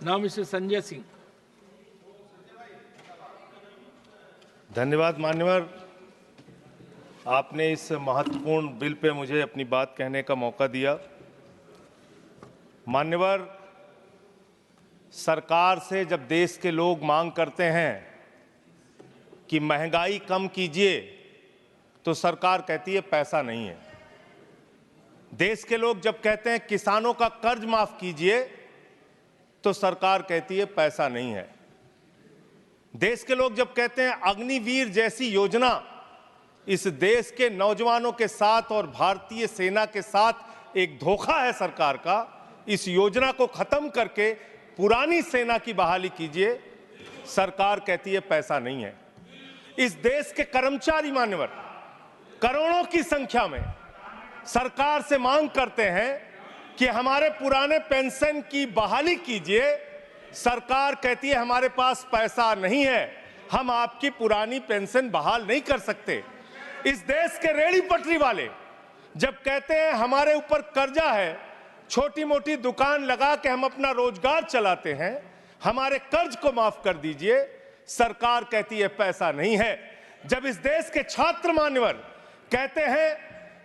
Now, Mr. Sanjay Singh. धन्यवाद मान्यवर, आपने इस महत्वपूर्ण बिल पे मुझे अपनी बात कहने का मौका दिया। मान्यवर, सरकार से जब देश के लोग मांग करते हैं कि महंगाई कम कीजिए, तो सरकार कहती है पैसा नहीं है। देश के लोग जब कहते हैं किसानों का कर्ज माफ कीजिए, तो सरकार कहती है पैसा नहीं है। देश के लोग जब कहते हैं अग्निवीर जैसी योजना इस देश के नौजवानों के साथ और भारतीय सेना के साथ एक धोखा है सरकार का, इस योजना को खत्म करके पुरानी सेना की बहाली कीजिए, सरकार कहती है पैसा नहीं है। इस देश के कर्मचारी मान्यवर करोड़ों की संख्या में सरकार से मांग करते हैं कि हमारे पुराने पेंशन की बहाली कीजिए। सरकार कहती है हमारे पास पैसा नहीं है, हम आपकी पुरानी पेंशन बहाल नहीं कर सकते। इस देश के रेहड़ी पटरी वाले जब कहते हैं हमारे ऊपर कर्जा है, छोटी मोटी दुकान लगा के हम अपना रोजगार चलाते हैं, हमारे कर्ज को माफ कर दीजिए, सरकार कहती है पैसा नहीं है। जब इस देश के छात्र मान्यवर कहते हैं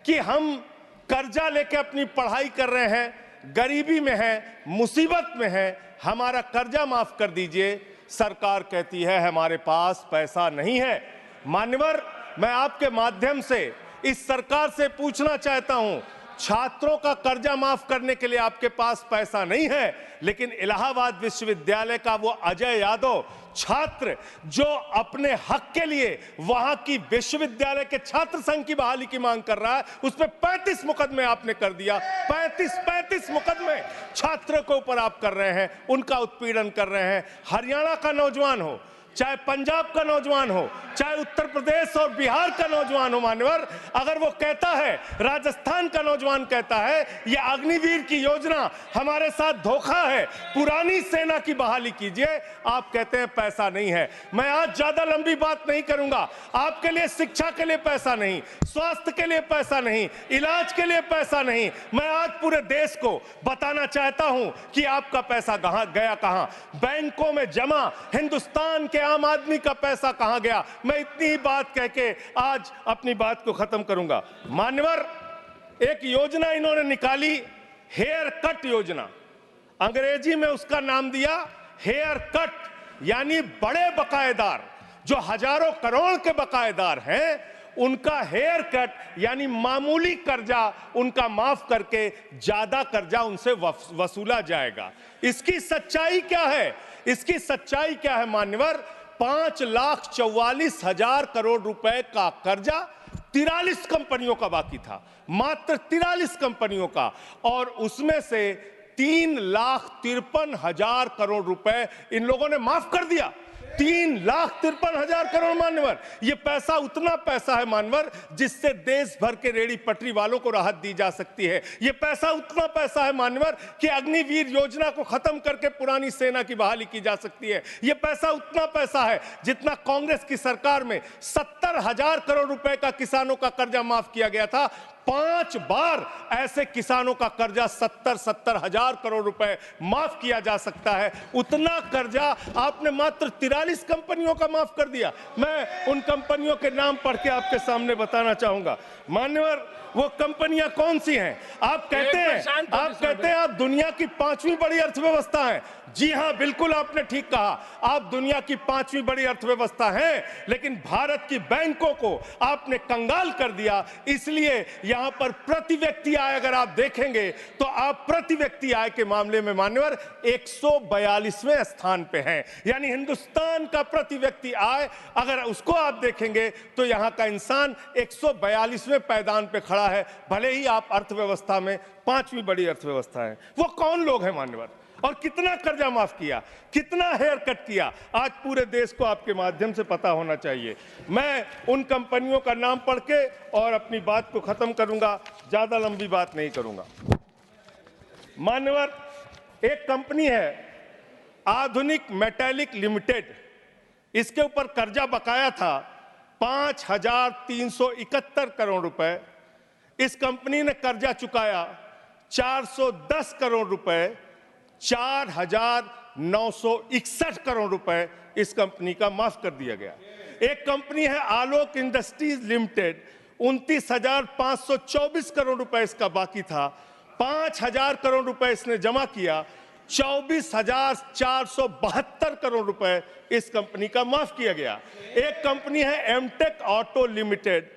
कि हम कर्जा लेके अपनी पढ़ाई कर रहे हैं, गरीबी में हैं, मुसीबत में हैं, हमारा कर्जा माफ कर दीजिए, सरकार कहती है हमारे पास पैसा नहीं है। मान्यवर, मैं आपके माध्यम से इस सरकार से पूछना चाहता हूं, छात्रों का कर्जा माफ करने के लिए आपके पास पैसा नहीं है, लेकिन इलाहाबाद विश्वविद्यालय का वो अजय यादव छात्र जो अपने हक के लिए वहां की विश्वविद्यालय के छात्र संघ की बहाली की मांग कर रहा है, उस पर 35 मुकदमे आपने कर दिया। 35 मुकदमे छात्रों के ऊपर आप कर रहे हैं, उनका उत्पीड़न कर रहे हैं। हरियाणा का नौजवान हो, चाहे पंजाब का नौजवान हो, चाहे उत्तर प्रदेश और बिहार का नौजवान हो मान्यवर, अगर वो कहता है, राजस्थान का नौजवान कहता है ये अग्निवीर की योजना हमारे साथ धोखा है, पुरानी सेना की बहाली कीजिए, आप कहते हैं पैसा नहीं है। मैं आज ज्यादा लंबी बात नहीं करूंगा। आपके लिए शिक्षा के लिए पैसा नहीं, स्वास्थ्य के लिए पैसा नहीं, इलाज के लिए पैसा नहीं। मैं आज पूरे देश को बताना चाहता हूं कि आपका पैसा कहां गया, कहां बैंकों में जमा हिंदुस्तान के आम आदमी का पैसा कहां गया। मैं इतनी ही बात कह के आज अपनी बात को खत्म करूंगा। मान्यवर, एक योजना इन्होंने निकाली, हेयर कट योजना, अंग्रेजी में उसका नाम दिया हेयर कट, यानी बड़े बकायेदार जो हजारों करोड़ के बकायेदार हैं, उनका हेयर कट यानी मामूली कर्जा उनका माफ करके ज्यादा कर्जा उनसे वसूला जाएगा। इसकी सच्चाई क्या है? इसकी सच्चाई क्या है मान्यवर? 5,44,000 करोड़ रुपए का कर्जा 43 कंपनियों का बाकी था, मात्र 43 कंपनियों का, और उसमें से 3,53,000 करोड़ रुपए इन लोगों ने माफ कर दिया। 3,53,000 करोड़ मान्यवर, ये पैसा उतना पैसा है मान्यवर जिससे देश भर के रेहड़ी पटरी वालों को राहत दी जा सकती है। ये पैसा उतना पैसा है मान्यवर कि अग्निवीर योजना को खत्म करके पुरानी सेना की बहाली की जा सकती है। ये पैसा उतना पैसा है जितना कांग्रेस की सरकार में 70,000 करोड़ रुपए का किसानों का कर्जा माफ किया गया था। 5 बार ऐसे किसानों का कर्जा 70,000 करोड़ रुपए माफ किया जा सकता है। उतना कर्जा आपने मात्र 43 कंपनियों का माफ कर दिया। मैं उन कंपनियों के नाम पढ़ के आपके सामने बताना चाहूंगा। मान्यवर, वो कंपनियां कौन सी हैं? आप कहते हैं आप दुनिया की 5वीं बड़ी अर्थव्यवस्था हैं। जी हां, बिल्कुल आपने ठीक कहा, आप दुनिया की 5वीं बड़ी अर्थव्यवस्था हैं, लेकिन भारत की बैंकों को आपने कंगाल कर दिया। इसलिए यहां पर प्रति व्यक्ति आय अगर आप देखेंगे तो आप प्रति व्यक्ति आय के मामले में मान्यवर 142वें स्थान पे हैं। यानी हिंदुस्तान का प्रति व्यक्ति आय अगर उसको आप देखेंगे तो यहां का इंसान 142वें पायदान पे खड़ा है, भले ही आप अर्थव्यवस्था में 5वीं बड़ी अर्थव्यवस्था है। वो कौन लोग हैं मान्यवर, और कितना कर्जा माफ किया, कितना हेयर कट किया, आज पूरे देश को आपके माध्यम से पता होना चाहिए। मैं उन कंपनियों का नाम पढ़ के और अपनी बात को खत्म करूंगा, ज्यादा लंबी बात नहीं करूंगा। मान्यवर, एक कंपनी है आधुनिक मेटालिक लिमिटेड, इसके ऊपर कर्जा बकाया था 5,371 करोड़ रुपए। इस कंपनी ने कर्जा चुकाया 410 करोड़ रुपए, 4,000 961 करोड़ रुपए इस कंपनी का माफ कर दिया गया। एक कंपनी है आलोक इंडस्ट्रीज लिमिटेड, 29,524 करोड़ रुपए इसका बाकी था, 5,000 करोड़ रुपए इसने जमा किया, 24,472 करोड़ रुपए इस कंपनी का माफ किया गया। एक कंपनी है एमटेक ऑटो लिमिटेड,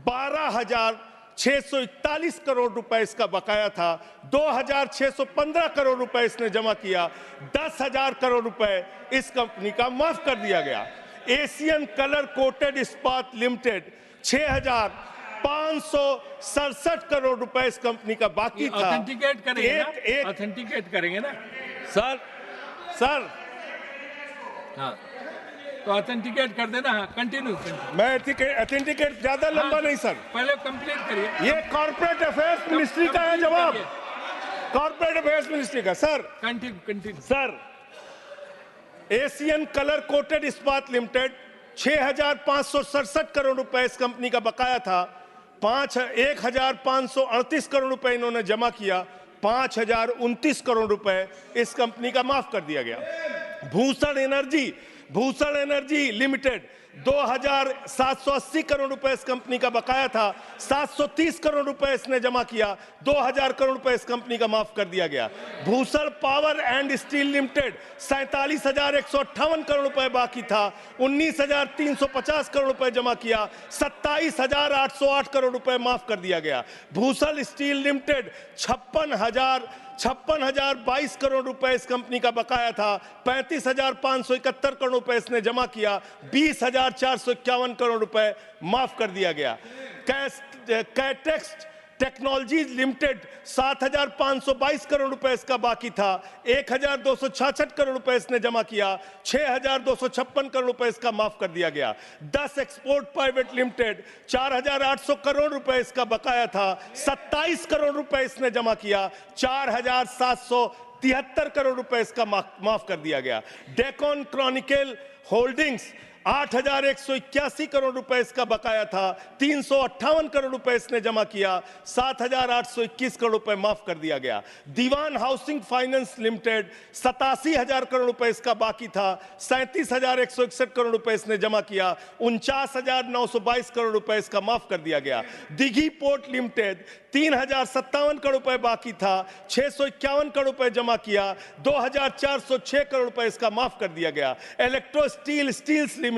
12,641 करोड़ रुपए इसका बकाया था, 2,615 करोड़ रुपए इसने जमा किया, 10,000 करोड़ रुपए इस कंपनी का माफ कर दिया गया। एशियन कलर कोटेड इस्पात लिमिटेड, 6,567 करोड़ रुपए इस कंपनी का बाकी था। ऑथेंटिकेट करेंगे ना? ऑथेंटिकेट करेंगे ना सर? हाँ, तो ऑथेंटिकेट कर देना। हाँ, कंटिन्यू। मैं ऑथेंटिकेट ज्यादा लंबा नहीं सर, पहले कंप्लीट करिए। ये कॉर्पोरेट अफेयर्स मिनिस्ट्री का है जवाब, कॉर्पोरेट अफेयर्स मिनिस्ट्री का। Sir continue. Sir, Asian colour coated इस्पात लिमिटेड, 6,567 करोड़ रुपए इस कंपनी का बकाया था, 1,538 करोड़ रुपए इन्होंने जमा किया, 5,029 करोड़ रुपए इस कंपनी का माफ कर दिया गया। भूषण एनर्जी लिमिटेड, 2,780 करोड़ रुपए इस कंपनी का बकाया था, 730 करोड़ रुपए इसने जमा किया, 2,000 करोड़ रुपए इस कंपनी का माफ कर दिया गया। Bhushan power and steel limited, 47,158 crore रुपए बाकी था, 19,350 करोड़ रुपए जमा किया, 27,808 करोड़ रुपए माफ कर दिया गया। भूषण स्टील लिमिटेड, 56,022 करोड़ रुपए इस कंपनी का बकाया था, 35,571 करोड़ रुपए इसने जमा किया, 20,451 करोड़ रुपए माफ कर दिया गया। कैटेक्स टेक्नोलॉजीज लिमिटेड, 7,522 करोड़ रुपए इसका बाकी था, 1,266 करोड़ रुपए इसने जमा किया, 6,256 करोड़ रुपए इसका माफ कर दिया गया। 10 एक्सपोर्ट प्राइवेट लिमिटेड, 4,800 करोड़ रुपए इसका बकाया था, 27 करोड़ रुपए इसने जमा किया, 4,773 करोड़ रुपए इसका माफ कर दिया गया। डेकॉन क्रॉनिकल होल्डिंग्स, 8,181 करोड़ रुपए इसका बकाया था, 358 करोड़ रुपए इसने जमा किया, 7,821 करोड़ रुपए माफ कर दिया गया। दीवान हाउसिंग फाइनेंस लिमिटेड, 87,000 करोड़ रुपए इसका बाकी था, 37,161 करोड़ रुपए इसने जमा किया, 49,922 करोड़ रुपए इसका माफ कर दिया गया। दिघी पोर्ट लिमिटेड, 3,057 करोड़ रुपए बाकी था, 651 करोड़ रुपए जमा किया, 2,406 करोड़ रुपए इसका माफ कर दिया गया। इलेक्ट्रो स्टील्स लिमिटेड,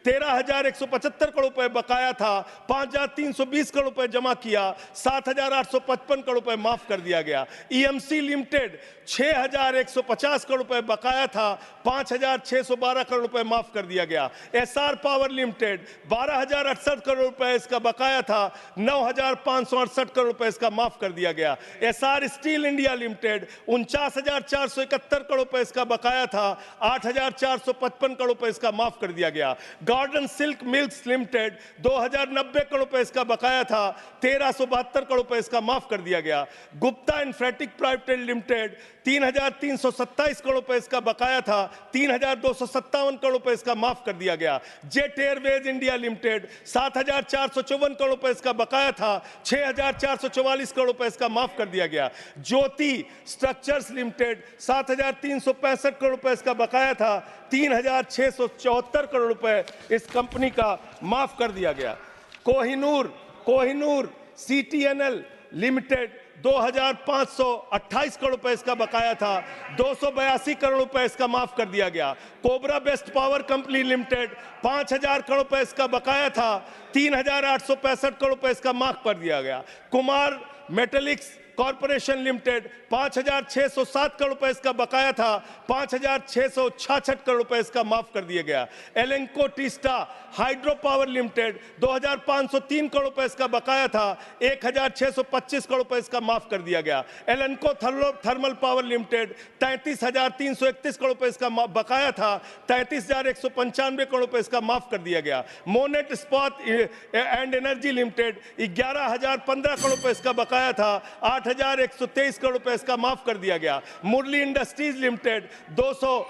13,175 करोड़ रुपए बकाया था, 5,320 करोड़ रुपए जमा किया, 7,855 करोड़ रुपए माफ कर दिया गया। ईएमसी लिमिटेड, 6,150 करोड़ रुपए बकाया था, 5,612 करोड़ रुपए माफ कर दिया गया। एसआर पावर लिमिटेड, 12,068 करोड़ रुपए इसका बकाया था, 9,568 करोड़ रुपए इसका माफ कर दिया गया। SR steel India limited, 49,471 crore रुपए इसका बकाया था, 8,455 करोड़ रुपए इसका माफ कर दिया गया। Garden silk milks limited, 2,090 crore रुपए इसका बकाया था, 1,372 करोड़ रुपए इसका माफ कर दिया गया। Gupta Infratech private limited, 3,327 crore रुपए इसका बकाया था, 3,257 करोड़ रुपए इसका माफ कर दिया गया। Jet Airways India limited, 7,454 crore रुपए इसका बकाया था, 6,444 करोड़ रुपए इसका माफ कर दिया गया। ज्योति स्ट्रक्चर्स लिमिटेड, 7,365 करोड़ रुपए इसका बकाया था, 3,674 करोड़ रुपए इस कंपनी का माफ कर दिया गया। कोहिनूर सीटीएनएल लिमिटेड, 2,528 करोड़ रुपए इसका बकाया था, 282 करोड़ रुपए इसका माफ कर दिया गया। Cobra best power company limited, 5,000 crore रुपए इसका बकाया था, 3,865 करोड़ रुपए इसका माफ कर दिया गया। Kumar metallics corporation limited, 5,607 crore रुपए इसका बकाया था, 5,666 करोड़ रुपए इसका माफ कर दिया गया। Lanco Teesta hydro power limited, 2,503 crore रुपए इसका बकाया था, 1,625 करोड़ रुपए इसका माफ कर दिया गया। एलेंको थर्मल पावर लिमिटेड, 33,331 करोड़ रुपए इसका बकाया था, 33,195 करोड़ रुपए इसका माफ कर दिया गया। मोनेट इस्पात एंड एनर्जी लिमिटेड, 11,015 करोड़ रुपए इसका बकाया था, 8,123 करोड़ रुपए इसका माफ कर दिया गया। मुरली इंडस्ट्रीज लिमिटेड, 200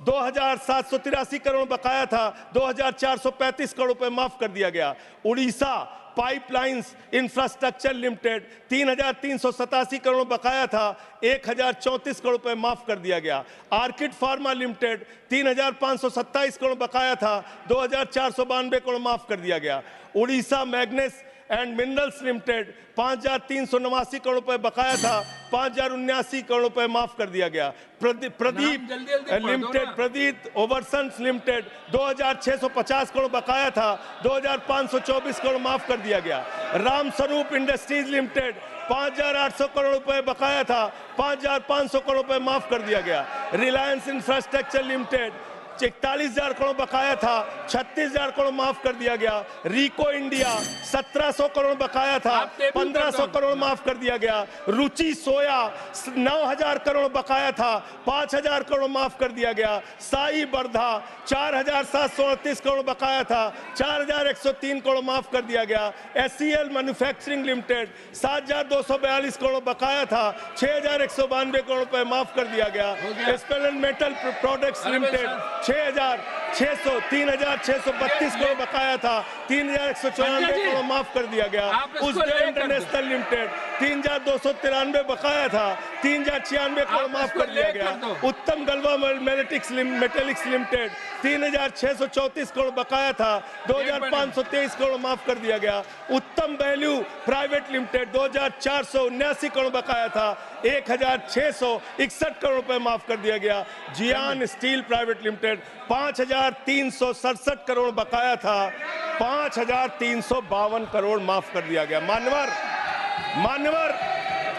2783 करोड़ बकाया था, 2435 करोड़ रुपए माफ कर दिया गया। Orissa pipelines infrastructure limited 3387 crore बकाया था, 1034 करोड़ रुपए माफ कर दिया गया। आर्किड फार्मा लिमिटेड 3527 करोड़ बकाया था, 2492 करोड़ माफ कर दिया गया। Orissa मैग्नेस and minerals limited 5389 crore रुपए बकाया था, 5079 करोड़ रुपए माफ कर दिया गया। प्रदीप लिमिटेड, प्रदीप ओवरसन्स लिमिटेड 2650 करोड़ बकाया था, 2524 करोड़ माफ कर दिया गया। रामस्वरूप इंडस्ट्रीज लिमिटेड 5800 करोड़ रुपए बकाया था, 5500 करोड़ रुपए माफ कर दिया गया। रिलायंस इंफ्रास्ट्रक्चर लिमिटेड 41,000 करोड़ बकाया था, 36,000 करोड़ माफ कर दिया गया। रिको इंडिया 1700 करोड़ बकाया था, 1500 करोड़ माफ कर दिया गया। रुचि सोया 9,000 करोड़ बकाया था, 5,000 करोड़ माफ कर दिया गया। साई बर्धा 4,738 करोड़ बकाया था, 4,103 करोड़ माफ कर दिया गया। SCL मैन्युफैक्चरिंग लिमिटेड 7,242 करोड़ बकाया था, 6,192 करोड़ रुपए माफ कर दिया गया। स्पेलन मेटल प्रोडक्ट्स लिमिटेड 3,632 करोड़ बकाया था, 3,194 करोड़ माफ कर दिया गया। उज्जैन इंटरनेशनल लिमिटेड 3,293 बकाया था, 3,096 करोड़ माफ कर दिया गया। उत्तम गलवा मेटेलिक्स लिमिटेड 3,634 करोड़ बकाया था, 2,523 करोड़ माफ कर दिया गया। उत्तम वैल्यू प्राइवेट लिमिटेड 2,479 करोड़ बकाया था, 1,661 करोड़ रुपए माफ कर दिया गया। जियान स्टील प्राइवेट लिमिटेड 5,367 करोड़ बकाया था, 5,352 करोड़ माफ कर दिया गया। मान्यवर,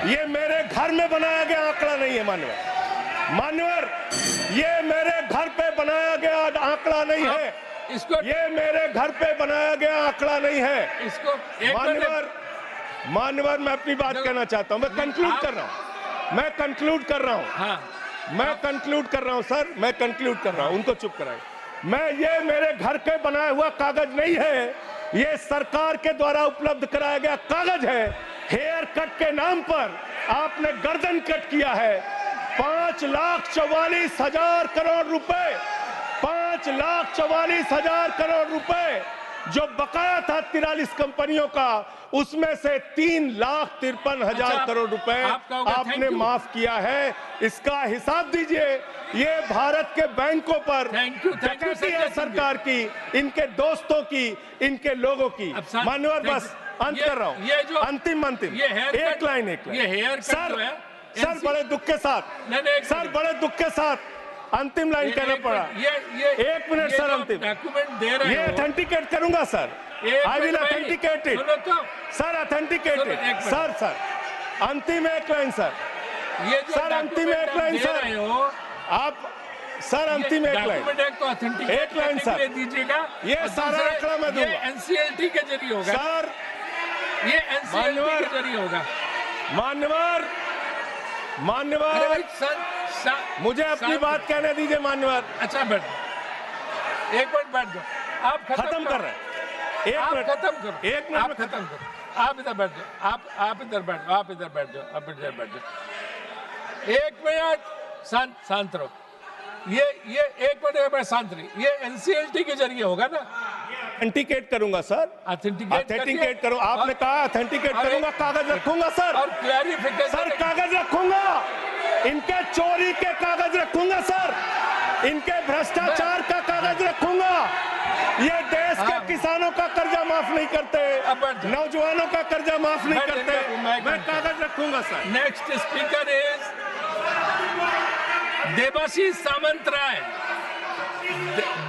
ये मेरे घर में बनाया गया आंकड़ा नहीं है। मान्यवर, ये मेरे घर पे बनाया गया आंकड़ा नहीं है। ये मेरे घर पे बनाया गया आंकड़ा नहीं है। मान्यवर, मैं अपनी बात कहना चाहता हूं। मैं कंक्लूड कर रहा हूं सर, मैं कंक्लूड कर रहा हूं। उनको चुप कराएं। ये मेरे घर के बनाया हुआ कागज नहीं है, ये सरकार के द्वारा उपलब्ध कराया गया कागज है। हेयर कट के नाम पर आपने गर्दन कट किया है। 5,44,000 करोड़ रुपए, 5,44,000 करोड़ रुपए जो बकाया था 43 कंपनियों का, उसमें से 3,53,000 करोड़ रुपए आपने माफ किया है। इसका हिसाब दीजिए। ये भारत के बैंकों पर डकैती है सरकार की, इनके दोस्तों की, इनके लोगों की। मान्यवर, बस अंत कर रहा हूं। अंतिम एक लाइन सर, बड़े दुख के साथ अंतिम लाइन कहना पड़ा। 1 मिनट सर, अंतिम ये ऑथेंटिकेट करूंगा sir. I will authenticate it sir, authenticate it sir. अंतिम एक लाइन सर, सर अंतिम एक लाइन सर, आप सर अंतिम एक लाइन सर दीजिएगा। ये सारा आंकड़ा मैं दूंगा, NCLT के जरिए होगा सर। ये NCLT के जरिए होगा। मान्यवर, मुझे अपनी बात कहने दीजिए। मान्यवर, अच्छा बैठ, 1 मिनट बैठ जाओ। आप खत्म कर रहे हैं। 1 मिनट खत्म करो, 1 मिनट खत्म करो। आप इधर बैठ जाओ, आप इधर बैठ जाओ, आप इधर बैठ जाओ। 1 मिनट शांत रहो। ये 1 मिनट शांत रही। ये NCLT के जरिए होगा ना? ऑथेंटिकेट करूंगा सर, ऑथेंटिकेट करो। आपने कहा ऑथेंटिकेट करूंगा, कागज रखूंगा सर, और क्लैरिफिकेशन सर कागज रखूंगा। इनके चोरी के कागज रखूंगा सर, इनके भ्रष्टाचार का कागज रखूंगा। ये देश के किसानों का कर्जा माफ नहीं करते, नौजवानों का कर्जा माफ नहीं करते। मैं कागज रखूंगा sir. Next speaker is Debashish Samantaray.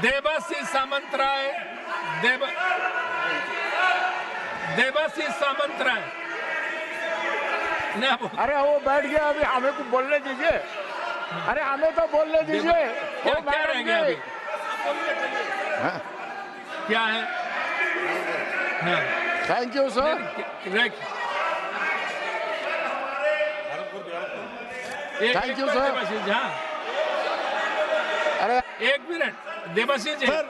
Debashish Samantaray. अरे वो बैठ गया, अभी हमें को बोलने दीजिए। अरे हमें तो बोलने दीजिए। क्या रह गया अभी? क्या है? Thank you sir. Thank you sir. अरे 1 मिनट देबाशीष जी, सर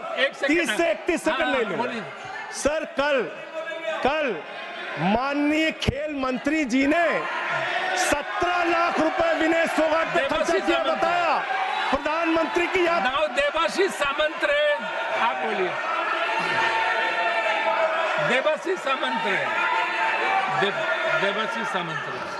30 से 31 सेकंड ले लो सर। कल माननीय खेल मंत्री जी ने 17 लाख रुपए विनेश फोगाट पे खर्चा किया बताया। प्रधानमंत्री की याद। नाउ देवाशीष सामंत रे, आप बोलिए। देवाशीष सामंत रे, देवाशीष सामंत रे।